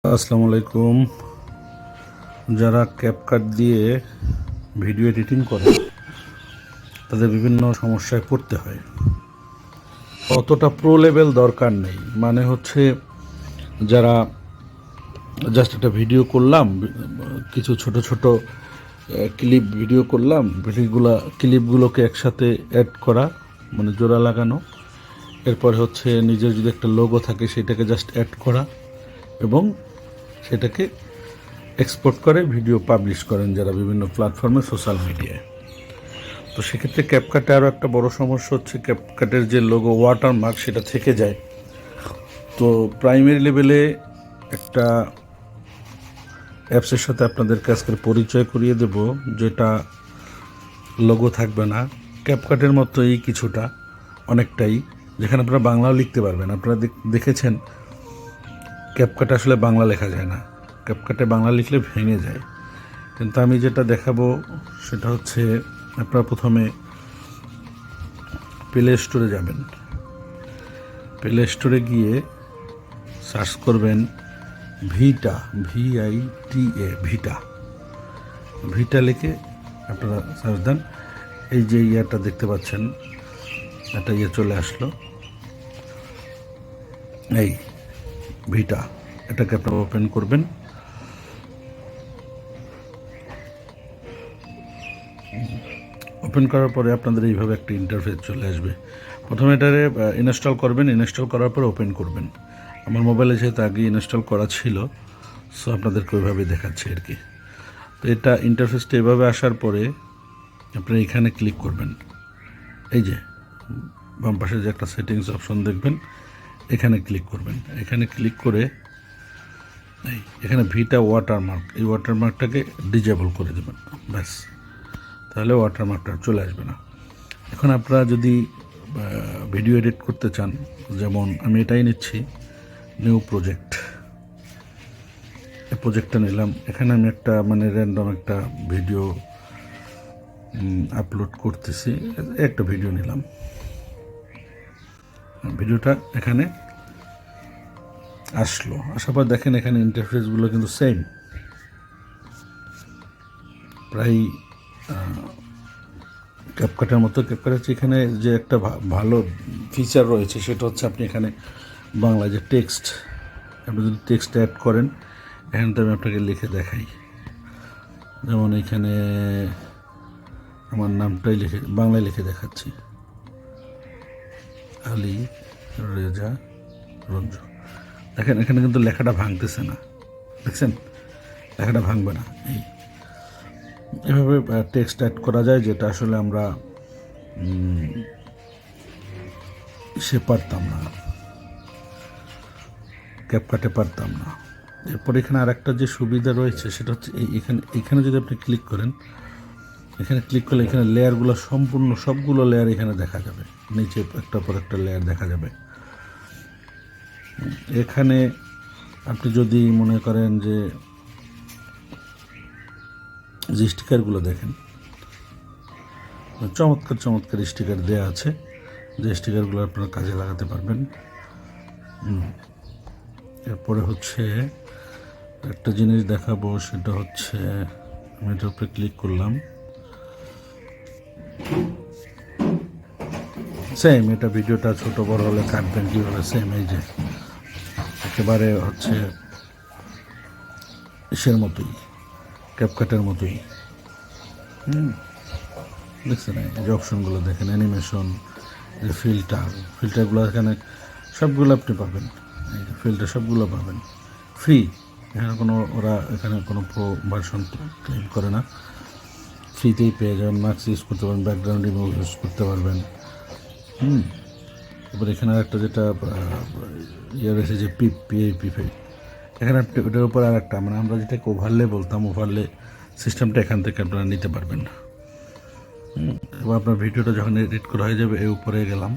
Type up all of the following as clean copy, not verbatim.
আসসালামু আলাইকুম। যারা ক্যাপকাট দিয়ে ভিডিও এডিটিং করে তাদের বিভিন্ন সমস্যায় পড়তে হয়। অতটা প্রো লেভেল দরকার নেই, মানে হচ্ছে যারা জাস্ট একটা ভিডিও করলাম, কিছু ছোট ছোট ক্লিপ ভিডিও করলাম, ক্লিপগুলোকে একসাথে অ্যাড করা, মানে জোড়া লাগানো, এরপর হচ্ছে নিজের যদি একটা লোগো থাকে সেটাকে জাস্ট অ্যাড করা এবং সেটাকে এক্সপোর্ট করে ভিডিও পাবলিশ করেন যারা বিভিন্ন প্ল্যাটফর্মে, সোশ্যাল মিডিয়ায়। তো সেক্ষেত্রে ক্যাপকাটে আরও একটা বড় সমস্যা হচ্ছে ক্যাপকাটের যে লোগো ওয়াটারমার্ক সেটা থেকে যায়। তো প্রাইমারি লেভেলে একটা অ্যাপসের সাথে আপনাদেরকে আজকের পরিচয় করিয়ে দেব, যেটা লোগো থাকবে না, ক্যাপকাটের মতোই কিছুটা, অনেকটাই, যেখানে আপনারা বাংলাও লিখতে পারবেন। আপনারা দেখেছেন ক্যাপকাটে আসলে বাংলা লেখা যায় না, ক্যাপকাটে বাংলা লিখলে ভেঙে যায়। কিন্তু আমি যেটা দেখাবো সেটা হচ্ছে, আপনারা প্রথমে প্লে স্টোরে যাবেন। প্লে স্টোরে গিয়ে সার্চ করবেন ভিটা, VITA, ভিটা। ভিটা লিখে আপনারা সার্চ দেন। এই যে ইয়াটা দেখতে পাচ্ছেন, একটা ইয়ে চলে আসলো, এই ভিটা, এটাকে আপনারা ওপেন করবেন। ওপেন করার পরে আপনাদের এইভাবে একটা ইন্টারফেস চলে আসবে। প্রথমে এটারে ইনস্টল করবেন, ইনস্টল করার পর ওপেন করবেন। আমার মোবাইলে যেহেতু আগে ইনস্টল করা ছিল, সো আপনাদেরকে ওইভাবে দেখাচ্ছি আর কি। তো এটা ইন্টারফেসটা এভাবে আসার পরে আপনি এখানে ক্লিক করবেন। এই যে বাম পাশে যে একটা সেটিংস অপশন দেখবেন, এখানে ক্লিক করবেন। এখানে ক্লিক করে এখানে ভিটা ওয়াটারমার্ক, এই ওয়াটারমার্কটাকে ডিজেবল করে দেবেন, ব্যাস। তাহলে ওয়াটারমার্কটা চলে আসবে না। এখন আপনারা যদি ভিডিও এডিট করতে চান, যেমন আমি এটাই নিচ্ছি, নিউ প্রজেক্ট, এই প্রজেক্টটা নিলাম। এখানে আমি একটা মানে র্যান্ডম একটা ভিডিও আপলোড করতেছি, একটা ভিডিও নিলাম। ভিডিওটা এখানে আসলো, আসার পর দেখেন এখানে ইন্টারফেসগুলো কিন্তু সেম, প্রায় ক্যাপকাটের মতো। ক্যাপকাট হচ্ছে এখানে যে একটা ভালো ফিচার রয়েছে সেটা হচ্ছে আপনি এখানে বাংলা যে টেক্সট, আপনি যদি টেক্সট অ্যাড করেন, এখানে তো আমি আপনাকে লিখে দেখাই। যেমন এখানে আমার নামটাই লিখে বাংলায় লিখে দেখাচ্ছি, আলী রেজা রঞ্জু। দেখেন এখানে কিন্তু লেখাটা ভাঙতেছে না, দেখছেন লেখাটা ভাঙবে না। এভাবে টেক্সট অ্যাড করা যায়, যেটা আসলে আমরা সে পারতাম না, ক্যাপকাটে পারতাম না। এরপর এখানে আর একটা যে সুবিধা রয়েছে সেটা হচ্ছে এখানে যদি আপনি ক্লিক করেন, এখানে ক্লিক করলে এখানে লেয়ারগুলো সম্পূর্ণ সবগুলো লেয়ার এখানে দেখা যাবে, নিচে একটা পর একটা লেয়ার দেখা যাবে। এখানে আপনি যদি মনে করেন যে স্টিকারগুলো দেখেন, চমৎকার চমৎকার স্টিকার দেওয়া আছে, যে স্টিকারগুলো আপনারা কাজে লাগাতে পারবেন। এরপরে হচ্ছে একটা জিনিস দেখাবো, সেটা হচ্ছে আমি এটার উপরে ক্লিক করলাম, সেম এটা ভিডিওটা ছোট বড় হলে কাটবেন কীভাবে, সেম এই যে একেবারে হচ্ছে ইসের মতোই, ক্যাপকাটের মতোই। দেখছেন এই যে অপশনগুলো দেখেন, অ্যানিমেশন, যে ফিল্টারগুলো এখানে সবগুলো আপনি পাবেন। এই যে ফিল্টার সবগুলো পাবেন ফ্রি, এখানে এখানে কোনো প্রো ভার্সন ক্লেম করে না, ফ্রিতেই পেয়ে যাবেন। মাস্ক ইউজ করতে পারবেন, ব্যাকগ্রাউন্ড রিমুভ ইউজ করতে পারবেন। এবার এখানে একটা যেটা ইয়ে রয়েছে যে PIP, এখানে আপনি ওটার উপর আর একটা, মানে আমরা যেটাকে ওভারলে বলতাম, ওভারলে সিস্টেমটা এখান থেকে আপনারা নিতে পারবেন। এবার আপনার ভিডিওটা যখন এডিট করা হয়ে যাবে, এই উপরে গেলাম,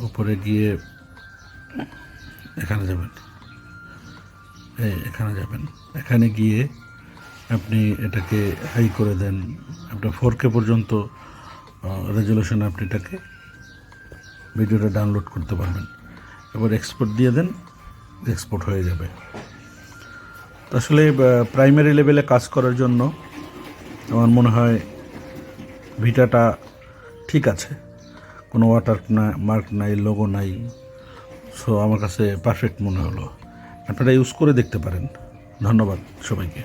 উপরে গিয়ে এখানে যাবেন, এখানে গিয়ে আপনি এটাকে হাই করে দেন, আপনার 4K পর্যন্ত রেজলিউশনে আপনি এটাকে ভিডিওটা ডাউনলোড করতে পারবেন। এবার এক্সপোর্ট দিয়ে দেন, এক্সপোর্ট হয়ে যাবে। তো আসলে প্রাইমারি লেভেলে কাজ করার জন্য আমার মনে হয় ভিটাটা ঠিক আছে, কোনো ওয়াটার মার্ক নাই, লোগো নাই, সো আমার কাছে পারফেক্ট মনে হলো। আপনারা ইউজ করে দেখতে পারেন। ধন্যবাদ সবাইকে।